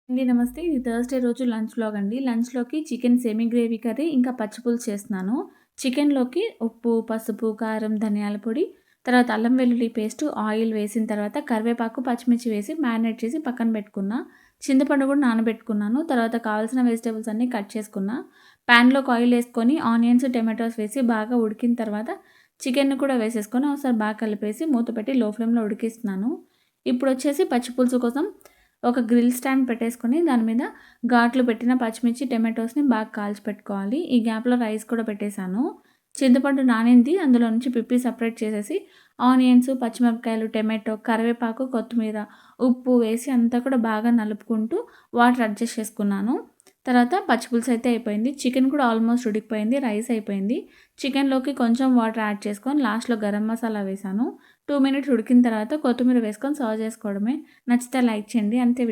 అండి నమస్తే. ఇది థర్స్‌డే రోజు లంచ్ వ్లాగ్ అండి. లంచ్‌లోకి చికెన్ సెమీ గ్రేవీ కర్రీ, ఇంకా పచ్చి పులుసు చేస్తున్నాను. చికెన్‌లోకి ఉప్పు, పసుపు, కారం, ధనియాల పొడి, తర్వాత అల్లం వెల్లుల్లి పేస్టు, ఆయిల్ వేసిన తర్వాత కరివేపాకు, పచ్చిమిర్చి వేసి మ్యారినేట్ చేసి పక్కన పెట్టుకున్నా. చింతపండు కూడా నానబెట్టుకున్నాను. తర్వాత కావాల్సిన వెజిటబుల్స్ అన్నీ కట్ చేసుకున్నా. ప్యాన్‌లోకి ఆయిల్ ఏసుకొని ఆనియన్స్, టమాటోస్ వేసి బాగా ఉడికిన తర్వాత చికెన్‌ని కూడా వేసేసుకొని ఒకసారి బాగా కలిపేసి మూత పెట్టి లో ఫ్లేమ్‌లో ఉడికిస్తున్నాను. ఇప్పుడొచ్చేసి పచ్చి పులుసు కోసం ఒక గ్రిల్ స్టాండ్ పెట్టేసుకొని దాని మీద ఘాట్లు పెట్టిన పచ్చిమిర్చి, టమాటోస్‌ని బాగా కాల్చి పెట్టుకోవాలి. ఈ గ్యాప్‌లో రైస్ కూడా పెట్టేశాను. చింతపండు నానింది అందులో నుంచి పిప్పి సెపరేట్ చేసేసి ఆనియన్స్, పచ్చిమిరపకాయలు, టమాటో, కరివేపాకు, కొత్తిమీర, ఉప్పు వేసి అంతా కూడా బాగా నలుపుకుంటూ వాటర్ అడ్జస్ట్ చేసుకున్నాను. తర్వాత పచ్చి పులుసు అయితే అయిపోయింది. చికెన్ కూడా ఆల్మోస్ట్ ఉడికిపోయింది. రైస్ అయిపోయింది. చికెన్‌లోకి కొంచెం వాటర్ యాడ్ చేసుకొని లాస్ట్‌లో గరం మసాలా వేశాను. 2 మినిట్స్ ఉడికిన తర్వాత కొత్తిమీర వేసుకొని సర్వ్ చేసుకోవడమే. నచ్చితే లైక్ చేయండి. అంతే.